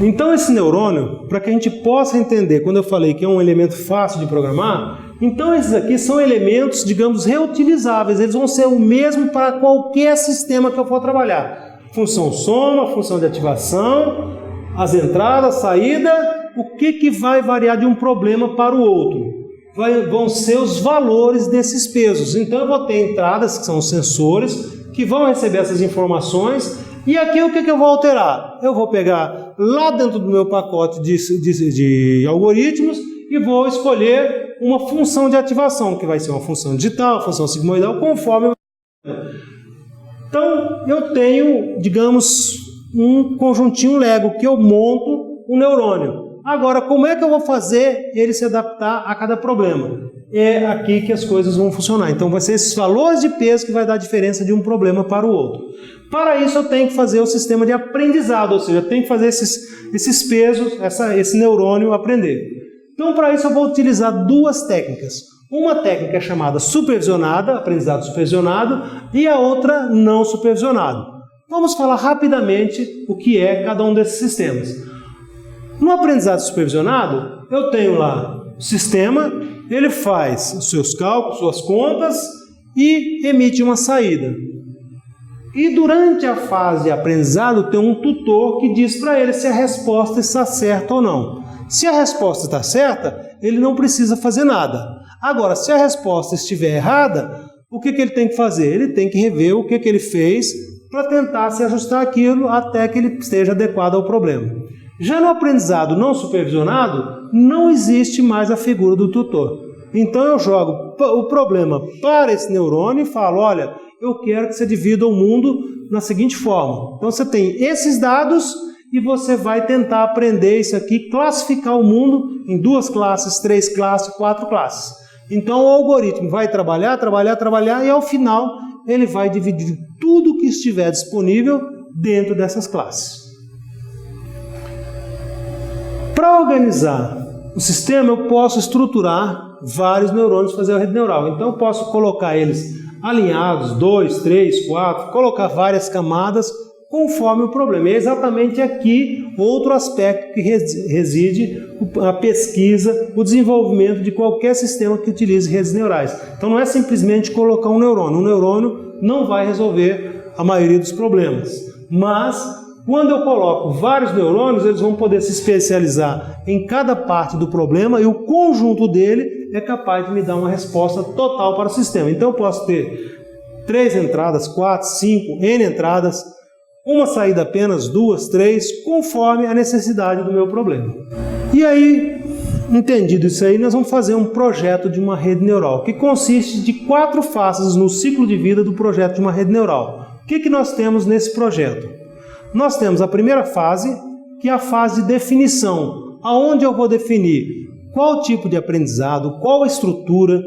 Então esse neurônio, para que a gente possa entender, quando eu falei que é um elemento fácil de programar, então esses aqui são elementos, digamos, reutilizáveis, eles vão ser o mesmo para qualquer sistema que eu for trabalhar. Função soma, função de ativação, as entradas, saída, o que vai variar de um problema para o outro? Vão ser os valores desses pesos. Então eu vou ter entradas, que são os sensores, que vão receber essas informações, e aqui o que eu vou alterar? Eu vou pegar lá dentro do meu pacote de algoritmos e vou escolher uma função de ativação, que vai ser uma função digital, função sigmoidal, conforme eu... Então, eu tenho, digamos, um conjuntinho Lego que eu monto um neurônio. Agora, como é que eu vou fazer ele se adaptar a cada problema? É aqui que as coisas vão funcionar. Então, vai ser esses valores de peso que vai dar a diferença de um problema para o outro. Para isso, eu tenho que fazer o sistema de aprendizado, ou seja, eu tenho que fazer esses pesos, esse neurônio aprender. Então, para isso, eu vou utilizar duas técnicas. Uma técnica é chamada supervisionada, aprendizado supervisionado, e a outra não supervisionado. Vamos falar rapidamente o que é cada um desses sistemas. No aprendizado supervisionado, eu tenho lá o sistema, ele faz os seus cálculos, suas contas e emite uma saída. E durante a fase de aprendizado tem um tutor que diz para ele se a resposta está certa ou não. Se a resposta está certa, ele não precisa fazer nada. Agora, se a resposta estiver errada, o que ele tem que fazer? Ele tem que rever o que ele fez para tentar se ajustar aquilo até que ele esteja adequado ao problema. Já no aprendizado não supervisionado, não existe mais a figura do tutor. Então eu jogo o problema para esse neurônio e falo, olha, eu quero que você divida o mundo na seguinte forma. Então você tem esses dados e você vai tentar aprender isso aqui, classificar o mundo em 2 classes, 3 classes, 4 classes. Então o algoritmo vai trabalhar e ao final ele vai dividir tudo que estiver disponível dentro dessas classes. Para organizar o sistema, eu posso estruturar vários neurônios e fazer a rede neural. Então, eu posso colocar eles alinhados, 2, 3, 4, colocar várias camadas conforme o problema. É exatamente aqui outro aspecto que reside a pesquisa, o desenvolvimento de qualquer sistema que utilize redes neurais. Então, não é simplesmente colocar um neurônio. Um neurônio não vai resolver a maioria dos problemas, mas... quando eu coloco vários neurônios, eles vão poder se especializar em cada parte do problema e o conjunto dele é capaz de me dar uma resposta total para o sistema. Então eu posso ter 3 entradas, 4, 5, N entradas, uma saída apenas, 2, 3, conforme a necessidade do meu problema. E aí, entendido isso aí, nós vamos fazer um projeto de uma rede neural, que consiste de 4 fases no ciclo de vida do projeto de uma rede neural. O que nós temos nesse projeto? Nós temos a primeira fase, que é a fase de definição, aonde eu vou definir qual tipo de aprendizado, qual a estrutura,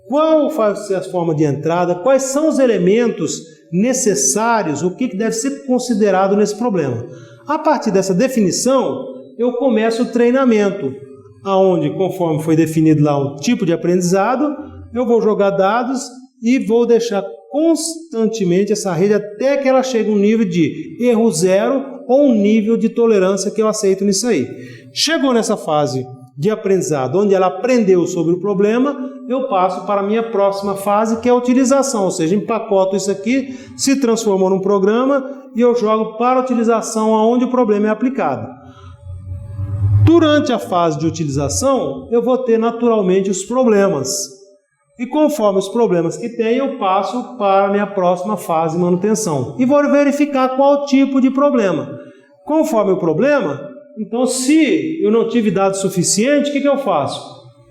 qual vai ser a forma de entrada, quais são os elementos necessários, o que deve ser considerado nesse problema. A partir dessa definição, eu começo o treinamento, aonde, conforme foi definido lá o tipo de aprendizado, eu vou jogar dados e vou deixar constantemente essa rede até que ela chegue a um nível de erro zero ou um nível de tolerância que eu aceito nisso aí. Chegou nessa fase de aprendizado, onde ela aprendeu sobre o problema, eu passo para a minha próxima fase, que é a utilização, ou seja, empacoto isso aqui, se transformou num programa e eu jogo para a utilização aonde o problema é aplicado. Durante a fase de utilização, eu vou ter naturalmente os problemas. E conforme os problemas que tem, eu passo para a minha próxima fase de manutenção. E vou verificar qual tipo de problema. Conforme o problema, então se eu não tive dados suficientes, o que eu faço?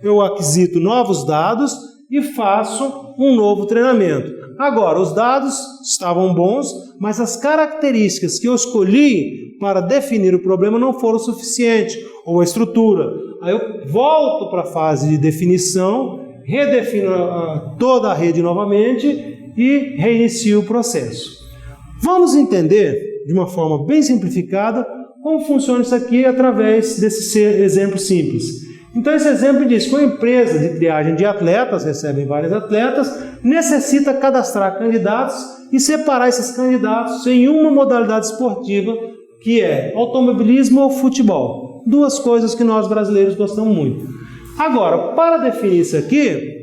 Eu aquisito novos dados e faço um novo treinamento. Agora, os dados estavam bons, mas as características que eu escolhi para definir o problema não foram suficientes, ou a estrutura. Aí eu volto para a fase de definição, redefino toda a rede novamente e reinicio o processo. Vamos entender, de uma forma bem simplificada, como funciona isso aqui através desse exemplo simples. Então esse exemplo diz que uma empresa de triagem de atletas, recebem vários atletas, necessita cadastrar candidatos e separar esses candidatos em uma modalidade esportiva, que é automobilismo ou futebol. 2 coisas que nós brasileiros gostamos muito. Agora, para definir isso aqui,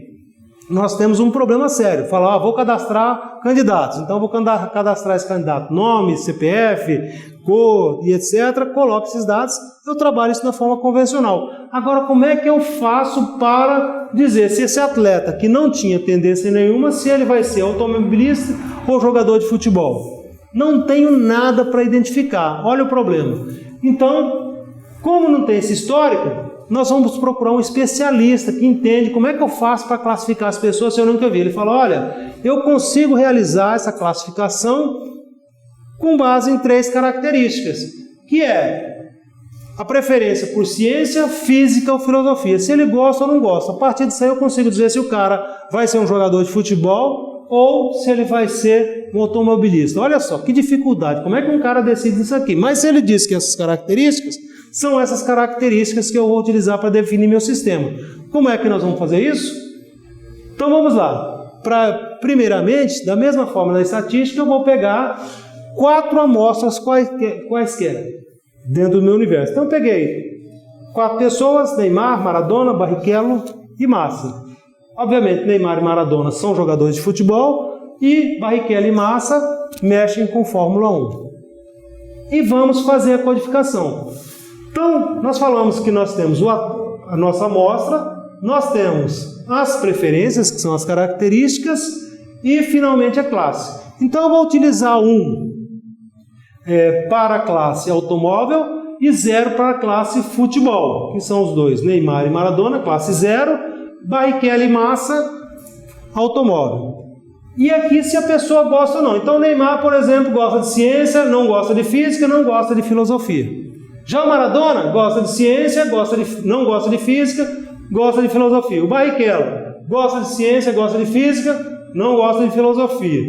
nós temos um problema sério. Falar, vou cadastrar candidatos. Então, vou cadastrar esse candidato, nome, CPF, cor e etc. Coloco esses dados, eu trabalho isso da forma convencional. Agora, como é que eu faço para dizer se esse atleta que não tinha tendência nenhuma, se ele vai ser automobilista ou jogador de futebol. Não tenho nada para identificar. Olha o problema. Então, como não tem esse histórico, nós vamos procurar um especialista que entende como é que eu faço para classificar as pessoas se eu nunca vi. Ele fala, olha, eu consigo realizar essa classificação com base em 3 características, que é a preferência por ciência, física ou filosofia. Se ele gosta ou não gosta. A partir disso aí eu consigo dizer se o cara vai ser um jogador de futebol ou se ele vai ser um automobilista. Olha só, que dificuldade. Como é que um cara decide isso aqui? Mas se ele diz que essas características são essas características que eu vou utilizar para definir meu sistema. Como é que nós vamos fazer isso? Então vamos lá. Primeiramente, da mesma forma na estatística, eu vou pegar 4 amostras quaisquer dentro do meu universo. Então eu peguei 4 pessoas, Neymar, Maradona, Barrichello e Massa. Obviamente Neymar e Maradona são jogadores de futebol e Barrichello e Massa mexem com Fórmula 1. E vamos fazer a codificação. Então nós falamos que nós temos a nossa amostra, nós temos as preferências, que são as características, e finalmente a classe. Então eu vou utilizar para a classe automóvel e 0 para a classe futebol, que são os dois, Neymar e Maradona, classe 0, Barrichello e Massa, automóvel. E aqui se a pessoa gosta ou não. Então Neymar, por exemplo, gosta de ciência, não gosta de física, não gosta de filosofia. Já o Maradona gosta de ciência, não gosta de física, gosta de filosofia. O Barrichello gosta de ciência, gosta de física, não gosta de filosofia.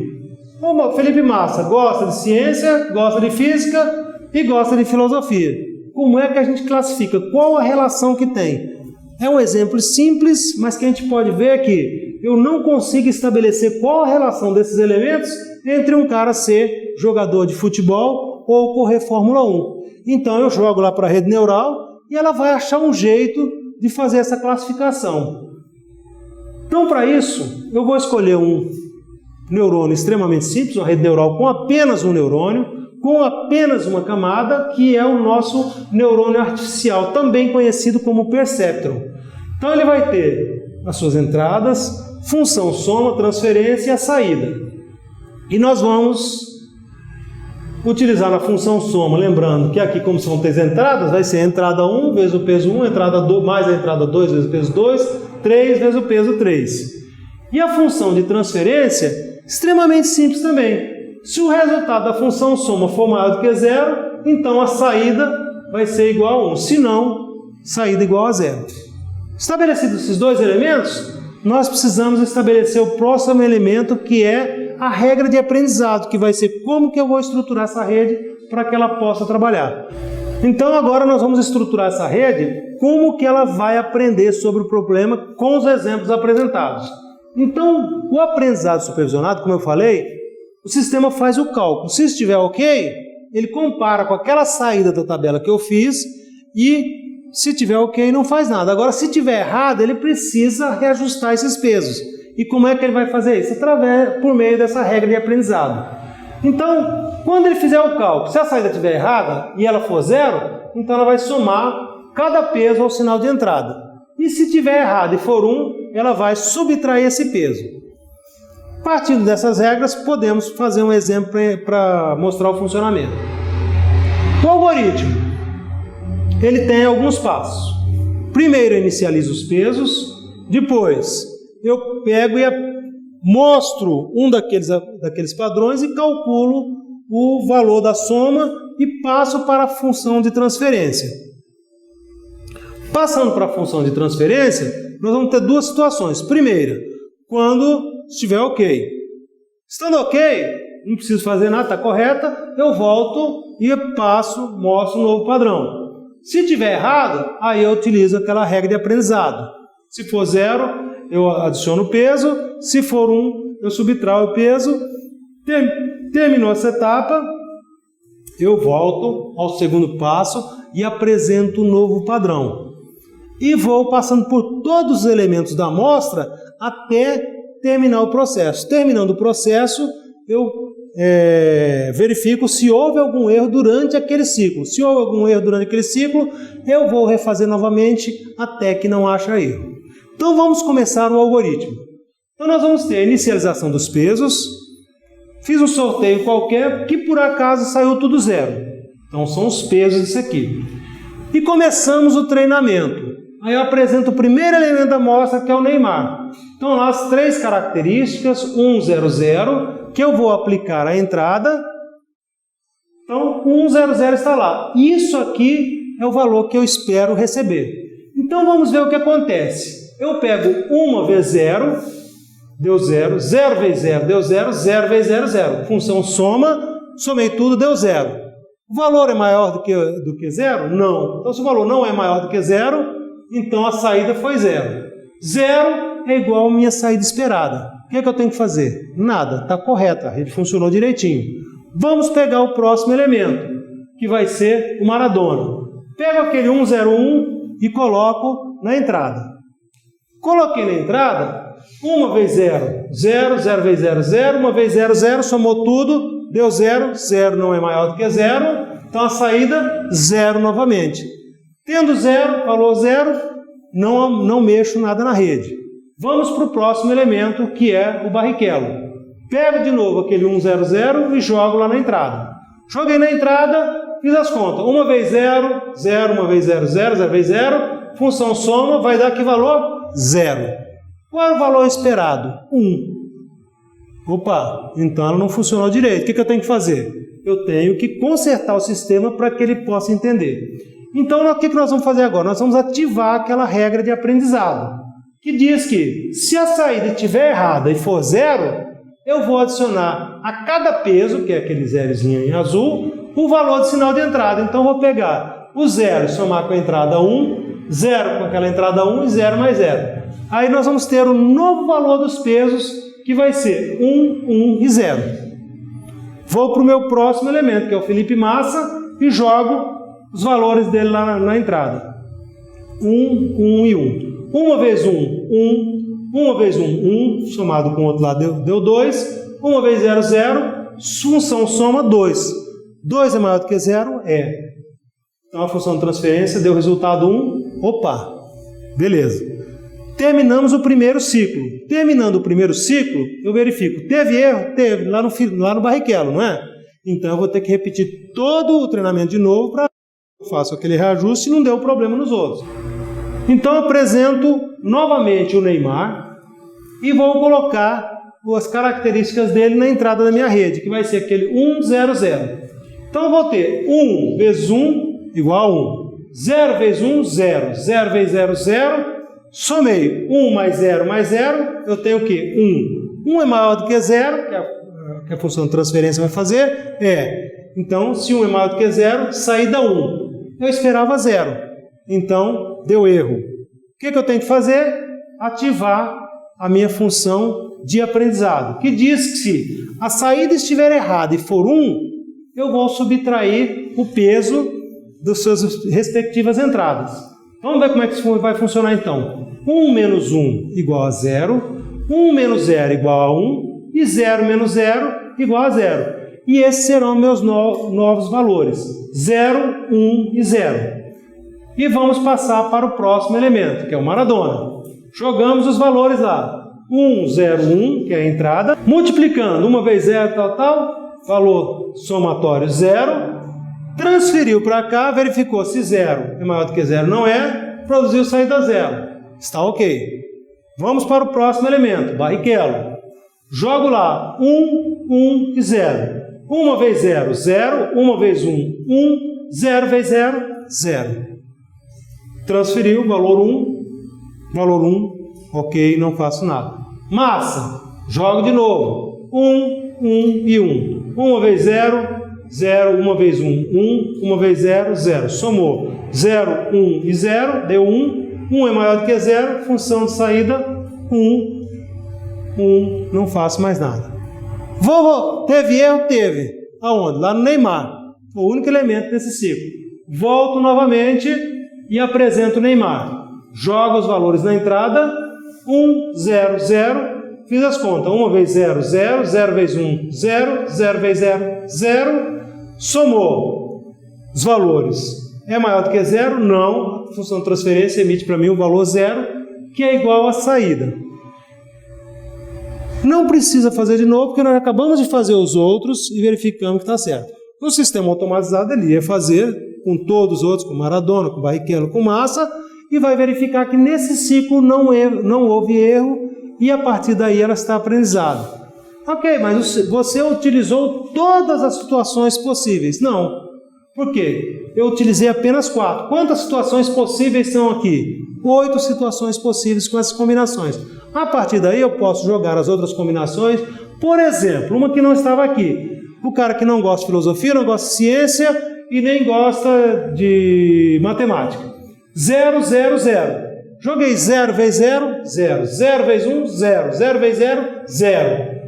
O Felipe Massa gosta de ciência, gosta de física e gosta de filosofia. Como é que a gente classifica? Qual a relação que tem? É um exemplo simples, mas que a gente pode ver que eu não consigo estabelecer qual a relação desses elementos entre um cara ser jogador de futebol ou correr Fórmula 1. Então eu jogo lá para a rede neural e ela vai achar um jeito de fazer essa classificação. Então para isso eu vou escolher um neurônio extremamente simples, uma rede neural com apenas um neurônio, com apenas uma camada, que é o nosso neurônio artificial, também conhecido como perceptron. Então ele vai ter as suas entradas, função soma, transferência e a saída. E nós vamos utilizar na função soma, lembrando que aqui, como são 3 entradas, vai ser a entrada 1 vezes o peso 1, entrada 2 mais a entrada 2 vezes o peso 2, 3 vezes o peso 3. E a função de transferência, extremamente simples também. Se o resultado da função soma for maior do que 0, então a saída vai ser igual a 1. Se não, saída igual a 0. Estabelecidos esses 2 elementos, nós precisamos estabelecer o próximo elemento, que é a regra de aprendizado, que vai ser como que eu vou estruturar essa rede para que ela possa trabalhar. Então agora nós vamos estruturar essa rede, como que ela vai aprender sobre o problema com os exemplos apresentados. Então, o aprendizado supervisionado, como eu falei, o sistema faz o cálculo. Se estiver ok, ele compara com aquela saída da tabela que eu fiz e, se estiver ok, não faz nada. Agora, se estiver errado, ele precisa reajustar esses pesos. E como é que ele vai fazer isso? Por meio dessa regra de aprendizado. Então, quando ele fizer o cálculo, se a saída estiver errada e ela for 0, então ela vai somar cada peso ao sinal de entrada. E se estiver errado e for 1, ela vai subtrair esse peso. Partindo dessas regras, podemos fazer um exemplo para mostrar o funcionamento. O algoritmo, ele tem alguns passos. Primeiro, eu inicializo os pesos. Depois, eu pego e mostro um daqueles padrões e calculo o valor da soma e passo para a função de transferência. Passando para a função de transferência, nós vamos ter 2 situações. Primeira, quando estiver ok. Estando ok, não preciso fazer nada, está correta, eu volto e mostro um novo padrão. Se estiver errado, aí eu utilizo aquela regra de aprendizado. Se for 0, eu adiciono o peso. Se for 1, eu subtraio o peso. Terminou essa etapa, eu volto ao segundo passo e apresento um novo padrão. E vou passando por todos os elementos da amostra até terminar o processo. Terminando o processo, eu verifico se houve algum erro durante aquele ciclo. Se houve algum erro durante aquele ciclo, eu vou refazer novamente até que não haja erro. Então vamos começar o algoritmo. Então nós vamos ter a inicialização dos pesos, fiz um sorteio qualquer que por acaso saiu tudo zero. Então são os pesos disso aqui. E começamos o treinamento. Aí eu apresento o primeiro elemento da amostra, que é o Neymar. Então lá as 3 características, 1, 0, 0, que eu vou aplicar à entrada. Então 1, 0, 0 está lá. Isso aqui é o valor que eu espero receber. Então vamos ver o que acontece. Eu pego 1 vezes 0, deu 0, 0 vezes 0 deu 0, 0 vezes 0, 0. Função soma, somei tudo, deu 0. O valor é maior do que 0? Não. Então se o valor não é maior do que 0, então a saída foi 0. 0 é igual à minha saída esperada. O que é que eu tenho que fazer? Nada, está correto, a rede funcionou direitinho. Vamos pegar o próximo elemento, que vai ser o Maradona. Pego aquele 101 e coloco na entrada. Coloquei na entrada, 1 vezes 0, 0, 0 vezes 0, 0, 1 vezes 0, 0, somou tudo, deu 0, 0 não é maior do que 0, então a saída, 0 novamente. Tendo 0, valor 0, não mexo nada na rede. Vamos para o próximo elemento, que é o Barrichello. Pego de novo aquele 100 e jogo lá na entrada. Joguei na entrada, fiz as contas. 1 vezes 0, 0, 1 vezes 0, 0, 0 vezes 0. Função soma vai dar que valor? 0. Qual é o valor esperado? 1. Opa, então ela não funcionou direito. O que eu tenho que fazer? Eu tenho que consertar o sistema para que ele possa entender. Então, o que nós vamos fazer agora? Nós vamos ativar aquela regra de aprendizado, que diz que se a saída estiver errada e for 0, eu vou adicionar a cada peso, que é aquele zerozinho em azul, o valor de sinal de entrada. Então, eu vou pegar o 0 e somar com a entrada 1, 0 com aquela entrada 1 e 0 mais 0. Aí nós vamos ter o novo valor dos pesos, que vai ser 1, 1 e 0. Vou para o meu próximo elemento, que é o Felipe Massa, e jogo os valores dele lá na entrada. 1, 1 e 1. 1 vezes 1, 1. 1 vezes 1, 1. Somado com o outro lado deu 2. 1 vezes 0, 0. Função soma 2. 2 é maior do que 0? É. Então a função de transferência deu resultado 1. Opa! Beleza. Terminamos o primeiro ciclo. Terminando o primeiro ciclo, eu verifico. Teve erro? Teve. Lá no Barrichello, não é? Então eu vou ter que repetir todo o treinamento de novo para eu faço aquele reajuste e não deu problema nos outros. Então eu apresento novamente o Neymar e vou colocar as características dele na entrada da minha rede, que vai ser aquele 100. Então eu vou ter 1 vezes 1 igual a 1. 0 vezes 1, 0. 0 vezes 0, 0. Somei 1 mais 0 mais 0, eu tenho o quê? 1. 1 é maior do que 0, que a função de transferência vai fazer, Então, se 1 é maior do que 0, saída 1. Eu esperava 0. Então, deu erro. O que eu tenho que fazer? Ativar a minha função de aprendizado, que diz que se a saída estiver errada e for 1, eu vou subtrair o peso das suas respectivas entradas. Vamos ver como é que isso vai funcionar então. 1 menos 1 igual a 0, 1 menos 0 igual a 1 e 0 menos 0 igual a 0. E esses serão meus novos valores, 0, 1 e 0. E vamos passar para o próximo elemento, que é o Maradona. Jogamos os valores lá. 1, 0, 1, que é a entrada. Multiplicando 1 vezes 0, tal. Valor somatório 0. Transferiu para cá, verificou se 0 é maior do que 0, não é. Produziu saída 0. Está ok. Vamos para o próximo elemento, Barrichello. Jogo lá 1, 1 e 0. 1 vezes 0, 0. 1 vezes 1, 1. 0 vezes 0, 0. Transferiu, valor 1. Valor 1. Ok, não faço nada. Massa. Jogo de novo. 1, 1 e 1. 1 vezes 0, 0. 1 vezes 1, 1. 1 vezes 0, 0. Somou 0, 1 e 0. Deu 1. 1 é maior do que 0. Função de saída 1. 1. Não faço mais nada. Teve erro? Teve. Aonde? Lá no Neymar. Foi o único elemento desse ciclo. Volto novamente e apresento o Neymar. Jogo os valores na entrada. 1, 0, 0. Fiz as contas. 1 vezes 0, 0. 0 vezes 1, 0. 0 vezes 0, 0. Somou os valores. É maior do que 0? Não. A função de transferência emite para mim o valor 0. que é igual à saída. Não precisa fazer de novo, porque nós acabamos de fazer os outros e verificamos que está certo. No sistema automatizado, ele ia fazer com todos os outros, com Maradona, com Barrichello, com Massa, e vai verificar que nesse ciclo não houve erro, e a partir daí ela está aprendizada. Ok, mas você utilizou todas as situações possíveis. Não. Por quê? Eu utilizei apenas 4. Quantas situações possíveis são aqui? 8 situações possíveis com essas combinações. A partir daí eu posso jogar as outras combinações. Por exemplo, uma que não estava aqui. O cara que não gosta de filosofia, não gosta de ciência e nem gosta de matemática. 0, 0, 0. Joguei 0 vezes 0, 0. 0 vezes 1, 0. 0 vezes 0, 0.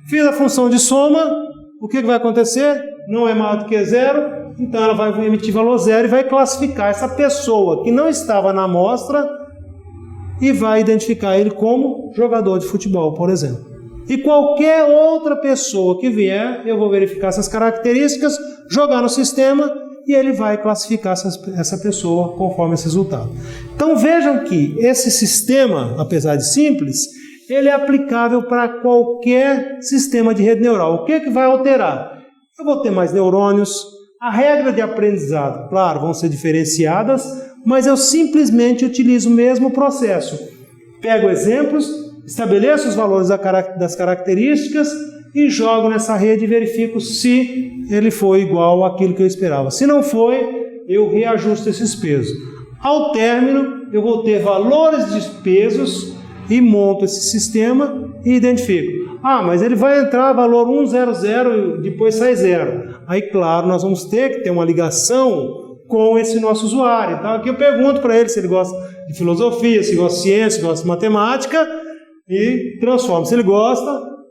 Fiz a função de soma. O que vai acontecer? Não é maior do que 0. Então ela vai emitir valor 0 e vai classificar essa pessoa que não estava na amostra e vai identificar ele como jogador de futebol, por exemplo. E qualquer outra pessoa que vier, eu vou verificar essas características, jogar no sistema e ele vai classificar essa pessoa conforme esse resultado. Então vejam que esse sistema, apesar de simples, ele é aplicável para qualquer sistema de rede neural. O que vai alterar? Eu vou ter mais neurônios. A regra de aprendizado, claro, vão ser diferenciadas, mas eu simplesmente utilizo o mesmo processo. Pego exemplos, estabeleço os valores das características e jogo nessa rede e verifico se ele foi igual àquilo que eu esperava. Se não foi, eu reajusto esses pesos. Ao término, eu vou ter valores de pesos e monto esse sistema e identifico. Ah, mas ele vai entrar valor 100 e depois sai 0. Aí, claro, nós vamos ter que ter uma ligação com esse nosso usuário. Então, aqui eu pergunto para ele se ele gosta de filosofia, se gosta de ciência, se gosta de matemática e transformo. Se ele gosta,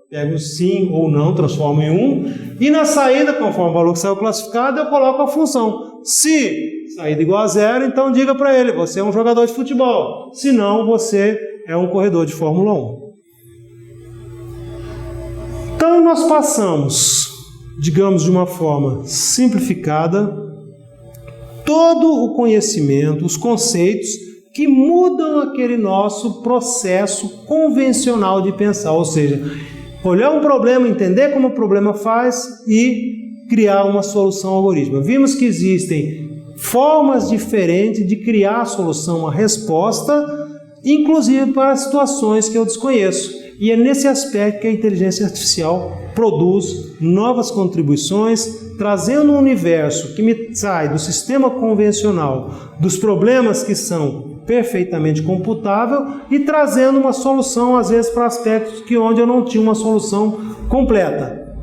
pego o sim ou não, transformo em 1. E na saída, conforme o valor que saiu classificado, eu coloco a função. Se saída igual a 0, então diga para ele, você é um jogador de futebol. Se não, você é um corredor de Fórmula 1. Então, nós passamos, digamos de uma forma simplificada, todo o conhecimento, os conceitos que mudam aquele nosso processo convencional de pensar, ou seja, olhar um problema, entender como o problema faz e criar uma solução algorítmica. Vimos que existem formas diferentes de criar a solução, uma resposta, inclusive para situações que eu desconheço. E é nesse aspecto que a inteligência artificial produz novas contribuições, trazendo um universo que me sai do sistema convencional, dos problemas que são perfeitamente computável e trazendo uma solução, às vezes, para aspectos onde eu não tinha uma solução completa.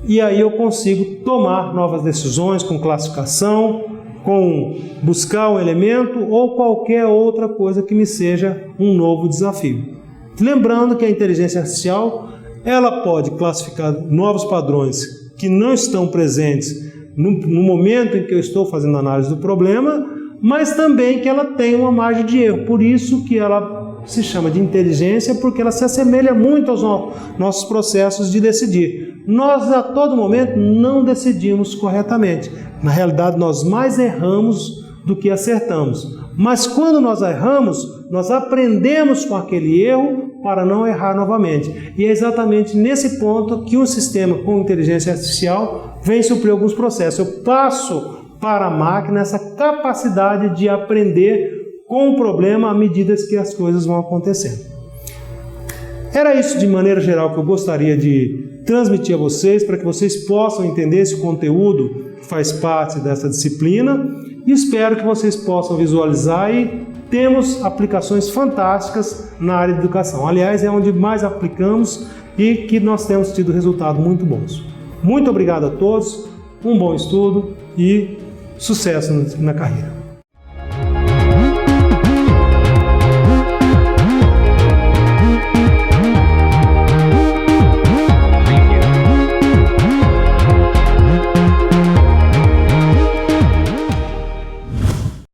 E aí eu consigo tomar novas decisões com classificação, com buscar um elemento ou qualquer outra coisa que me seja um novo desafio. Lembrando que a inteligência artificial ela pode classificar novos padrões que não estão presentes no momento em que eu estou fazendo a análise do problema, mas também que ela tem uma margem de erro. Por isso que ela se chama de inteligência, porque ela se assemelha muito aos nossos processos de decidir. Nós, a todo momento, não decidimos corretamente. Na realidade, nós mais erramos do que acertamos. Mas quando nós erramos, nós aprendemos com aquele erro para não errar novamente. E é exatamente nesse ponto que um sistema com inteligência artificial vem suprir alguns processos. Eu passo para a máquina essa capacidade de aprender com o problema à medida que as coisas vão acontecendo. Era isso, de maneira geral, que eu gostaria de transmitir a vocês, para que vocês possam entender esse conteúdo que faz parte dessa disciplina, e espero que vocês possam visualizar e temos aplicações fantásticas na área de educação. Aliás, é onde mais aplicamos e que nós temos tido resultados muito bons. Muito obrigado a todos, um bom estudo e sucesso na carreira.